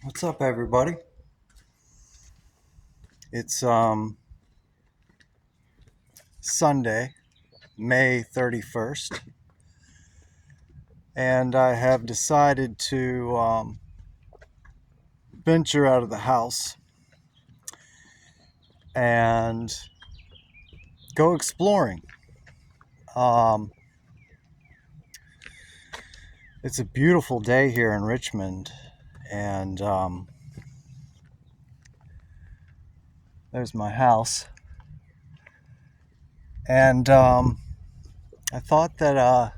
What's up, everybody? It's Sunday, May 31st, and I have decided to venture out of the house and go exploring. Um, it's a beautiful day here in Richmond, and there's my house. And I thought that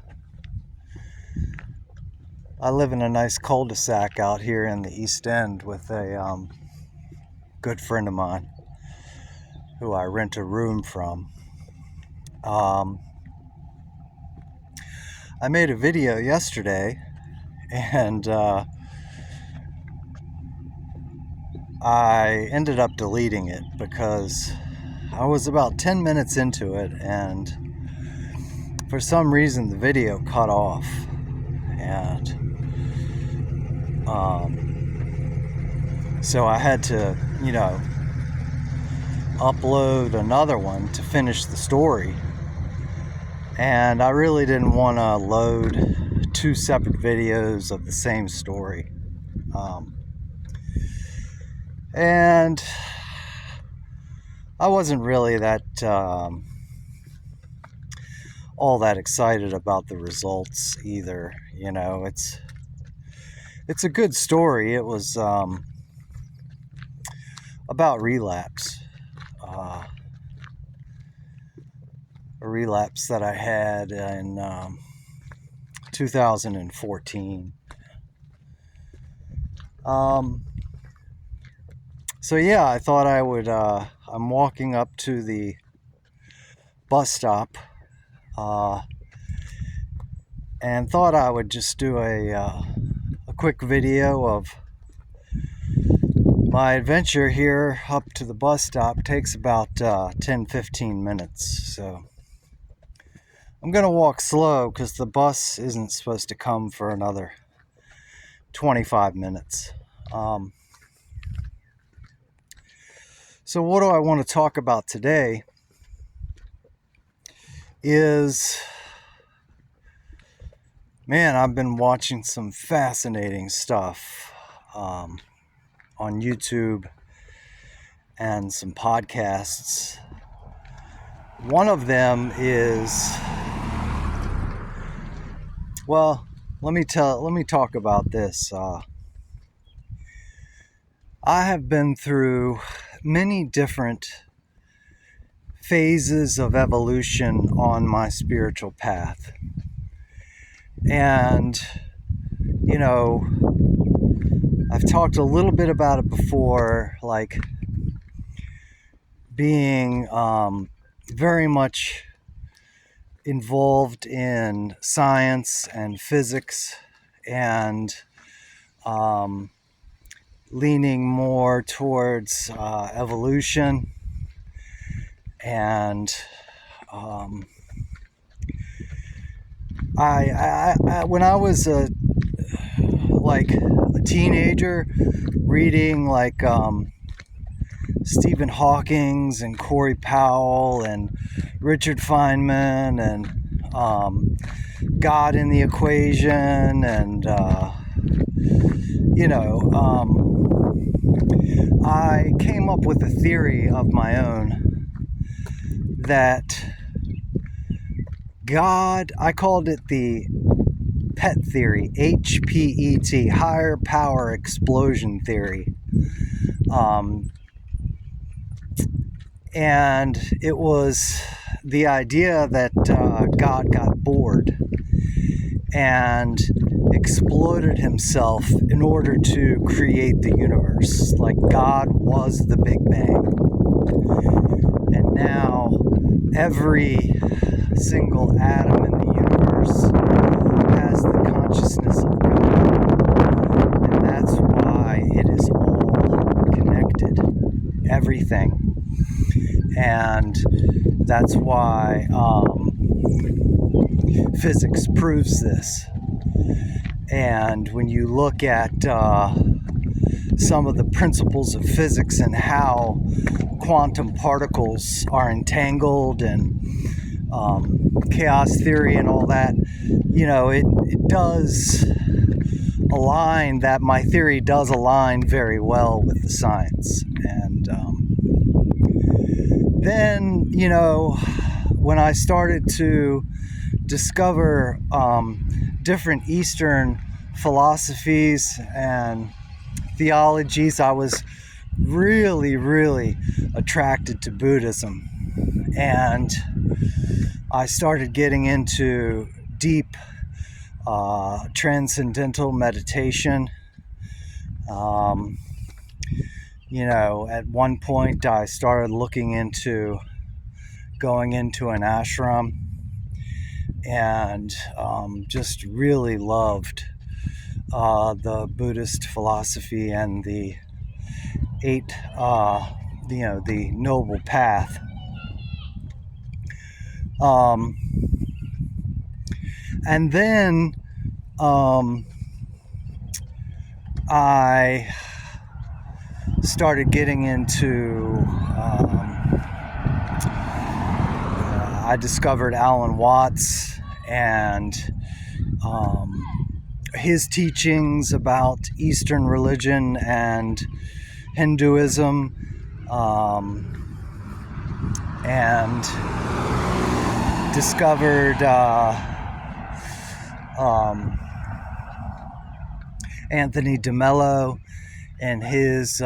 I live in a nice cul-de-sac out here in the East End with a good friend of mine who I rent a room from. I made a video yesterday, and I ended up deleting it because I was about 10 minutes into it, and for some reason the video cut off, and so I had to, upload another one to finish the story. And I really didn't want to load two separate videos of the same story. And I wasn't really that all that excited about the results either. It's a good story. It was about relapse. A relapse that I had in 2014. So yeah, I thought I would, I'm walking up to the bus stop, and thought I would just do a quick video of my adventure here up to the bus stop. Takes about 10-15 minutes, so I'm gonna walk slow because the bus isn't supposed to come for another 25 minutes. So what do I want to talk about today is, man, I've been watching some fascinating stuff on YouTube and some podcasts. One of them is, well, let me talk about this. I have been through many different phases of evolution on my spiritual path. And, I've talked a little bit about it before, like being very much involved in science and physics, and leaning more towards evolution, and I when I was a teenager, reading Stephen Hawking's and Corey Powell and Richard Feynman and God in the Equation, and I came up with a theory of my own that God, I called it the PET theory, HPET, higher power explosion theory. And it was the idea that God got bored and exploded himself in order to create the universe. Like God was the Big Bang. And now every single atom in the universe has the consciousness of God. And that's why it is all connected. Everything. And that's why physics proves this. And when you look at some of the principles of physics and how quantum particles are entangled, and chaos theory and all that, it does align, that my theory does align very well with the science. And then, when I started to discover different Eastern philosophies and theologies, I was really, really attracted to Buddhism. And I started getting into deep transcendental meditation. At one point I started looking into going into an ashram, and just really loved the Buddhist philosophy and the the Noble Path. And then I started getting into, I discovered Alan Watts and his teachings about Eastern religion and Hinduism, and discovered Anthony DeMello and his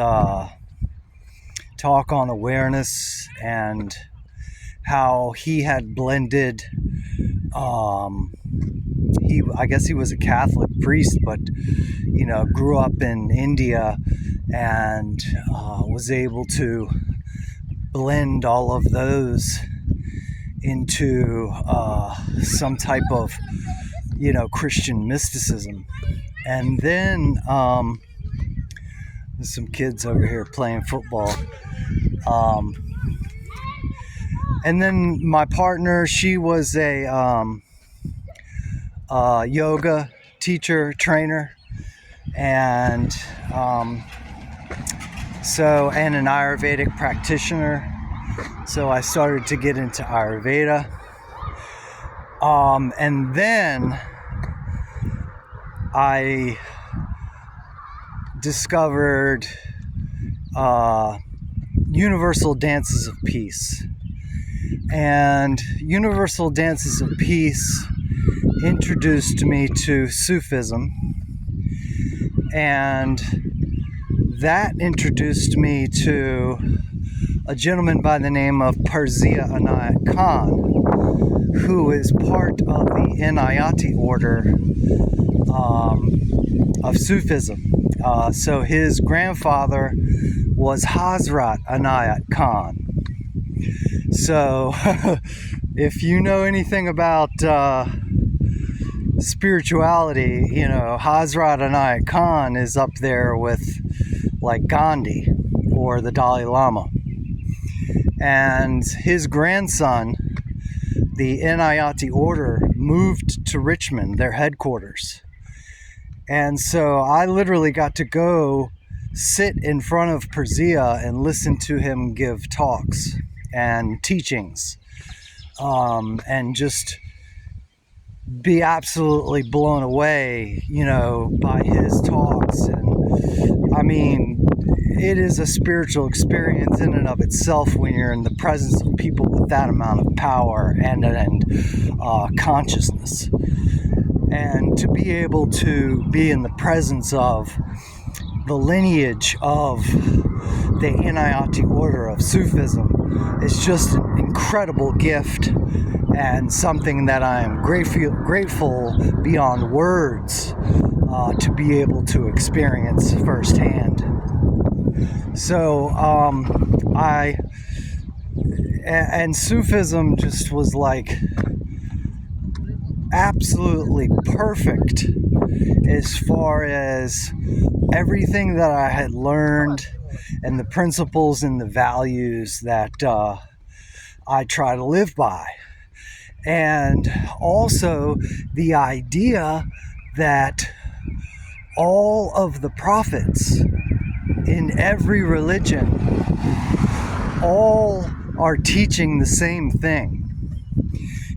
talk on awareness, and how he had blended, I guess he was a Catholic priest, but grew up in India and was able to blend all of those into some type of Christian mysticism. And then there's some kids over here playing football. And then my partner, she was a yoga teacher, trainer, and and an Ayurvedic practitioner. So I started to get into Ayurveda. And then I discovered Universal Dances of Peace. And Universal Dances of Peace introduced me to Sufism, and that introduced me to a gentleman by the name of Parzia Inayat Khan, who is part of the Inayati order of Sufism. So his grandfather was Hazrat Inayat Khan. So if you know anything about spirituality, Hazrat Inayat Khan is up there with like Gandhi or the Dalai Lama. And his grandson, the Inayati order, moved to Richmond, their headquarters. And so I literally got to go sit in front of Parzia and listen to him give talks and teachings, and just be absolutely blown away, by his talks. And I mean, it is a spiritual experience in and of itself when you're in the presence of people with that amount of power and consciousness. And to be able to be in the presence of the lineage of the Inayati order of Sufism is just an incredible gift, and something that I am grateful beyond words to be able to experience firsthand. So and Sufism just was like absolutely perfect as far as everything that I had learned and the principles and the values that I try to live by. And also the idea that all of the prophets in every religion, all are teaching the same thing.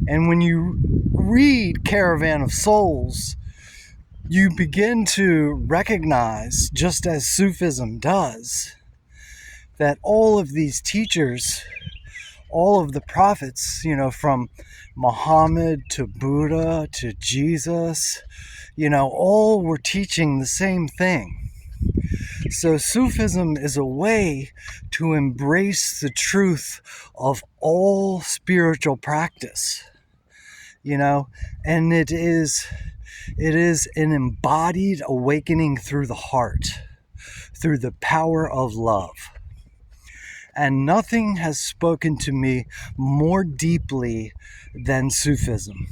And when you read Caravan of Souls, you begin to recognize, just as Sufism does, that all of these teachers, all of the prophets, from Muhammad to Buddha to Jesus, all were teaching the same thing. So Sufism is a way to embrace the truth of all spiritual practice, and it is an embodied awakening through the heart, through the power of love. And nothing has spoken to me more deeply than Sufism.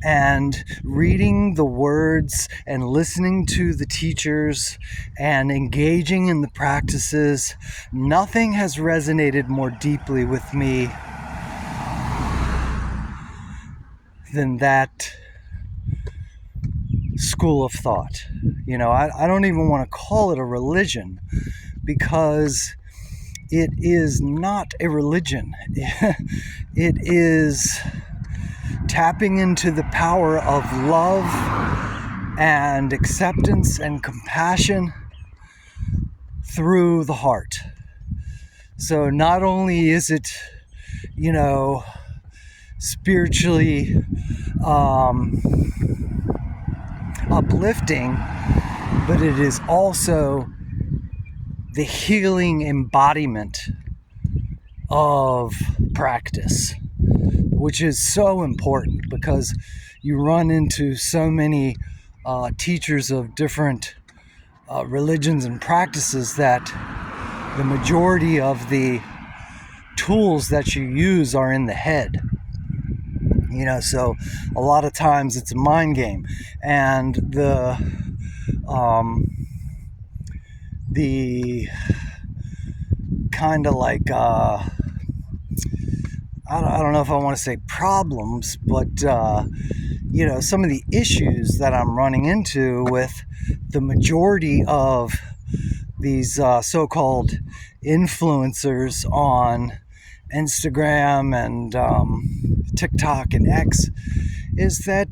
And reading the words and listening to the teachers and engaging in the practices, nothing has resonated more deeply with me than that school of thought. I don't even want to call it a religion, because it is not a religion. It is tapping into the power of love and acceptance and compassion through the heart. So not only is it, spiritually uplifting, but it is also the healing embodiment of practice, which is so important, because you run into so many teachers of different religions and practices that the majority of the tools that you use are in the head. So a lot of times it's a mind game, and the kind of like I don't know if I want to say problems, but some of the issues that I'm running into with the majority of these so-called influencers on Instagram and TikTok and X is that,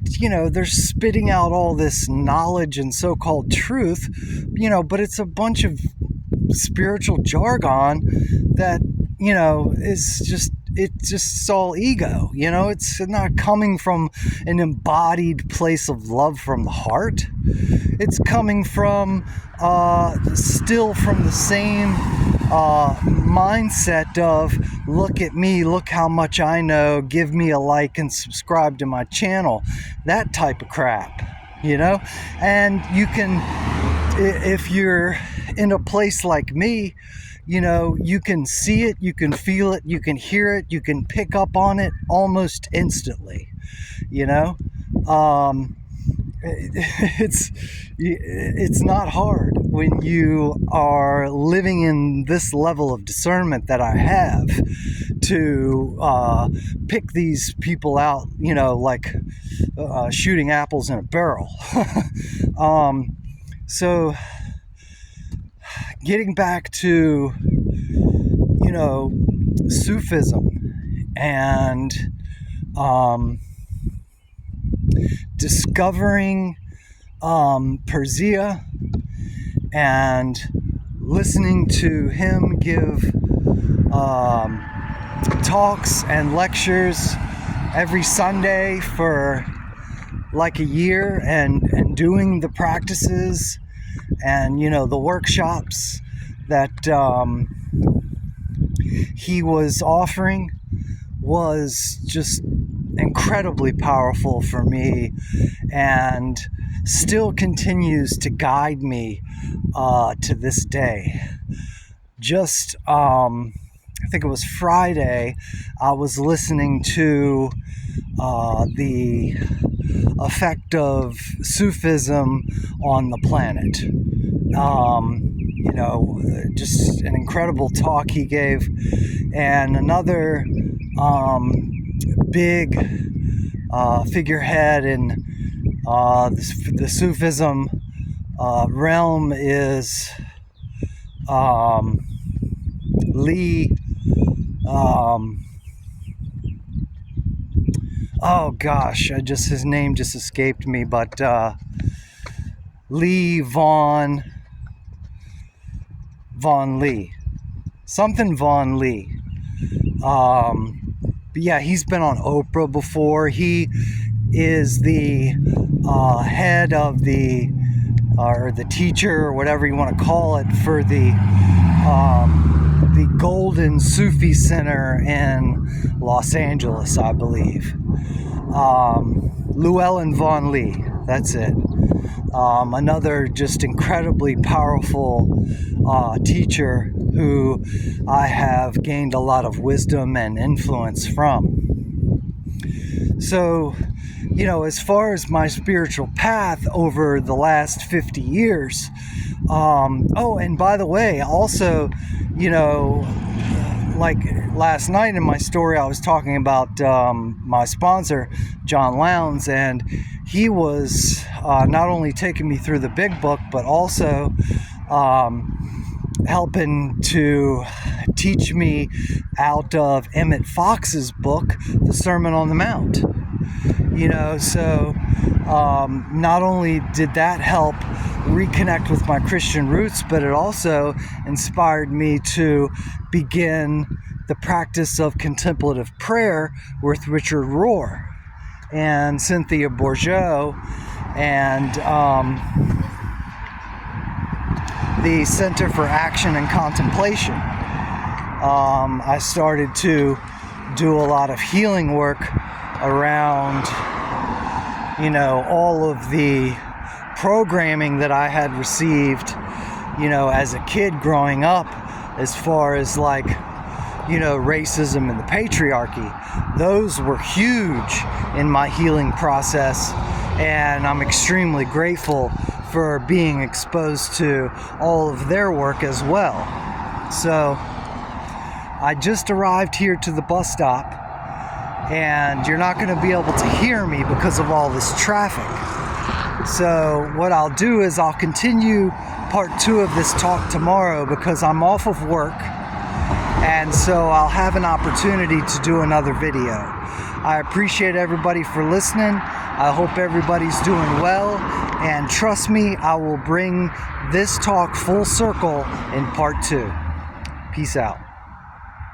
they're spitting out all this knowledge and so-called truth, but it's a bunch of spiritual jargon that, it's just all ego. It's not coming from an embodied place of love from the heart. It's coming from still from the same mindset of, look at me, look how much I know, give me a like and subscribe to my channel, that type of crap, and you can, if you're in a place like me, you can see it, you can feel it, you can hear it, you can pick up on it almost instantly. It's not hard when you are living in this level of discernment that I have, to pick these people out, like shooting apples in a barrel. So getting back to, Sufism and discovering Persia and listening to him give talks and lectures every Sunday for like a year, and doing the practices and the workshops that he was offering was just incredibly powerful for me, and still continues to guide me to this day. Just I think it was Friday, I was listening to the effect of Sufism on the planet. Just an incredible talk he gave. And another big figurehead in the Sufism realm is Lee, oh gosh, his name just escaped me, but Lee Von Lee. Something Von Lee. But yeah, he's been on Oprah before. He is the head of or the teacher, or whatever you want to call it, for the Golden Sufi Center in Los Angeles, I believe. Llewellyn Von Lee, that's it. Another just incredibly powerful teacher who I have gained a lot of wisdom and influence from. So, as far as my spiritual path over the last 50 years, oh, and by the way, also, like last night in my story, I was talking about my sponsor, John Lowndes, and he was not only taking me through the big book, but also helping to teach me out of Emmett Fox's book, The Sermon on the Mount. So not only did that help reconnect with my Christian roots, but it also inspired me to begin the practice of contemplative prayer with Richard Rohr and Cynthia Bourgeault and the Center for Action and Contemplation. I started to do a lot of healing work around, all of the programming that I had received, as a kid growing up, as far as racism and the patriarchy. Those were huge in my healing process, and I'm extremely grateful for being exposed to all of their work as well. So I just arrived here to the bus stop, and you're not going to be able to hear me because of all this traffic. So what I'll do is I'll continue part 2 of this talk tomorrow, because I'm off of work, and so I'll have an opportunity to do another video. I appreciate everybody for listening. I hope everybody's doing well, and trust me, I will bring this talk full circle in part 2. Peace out.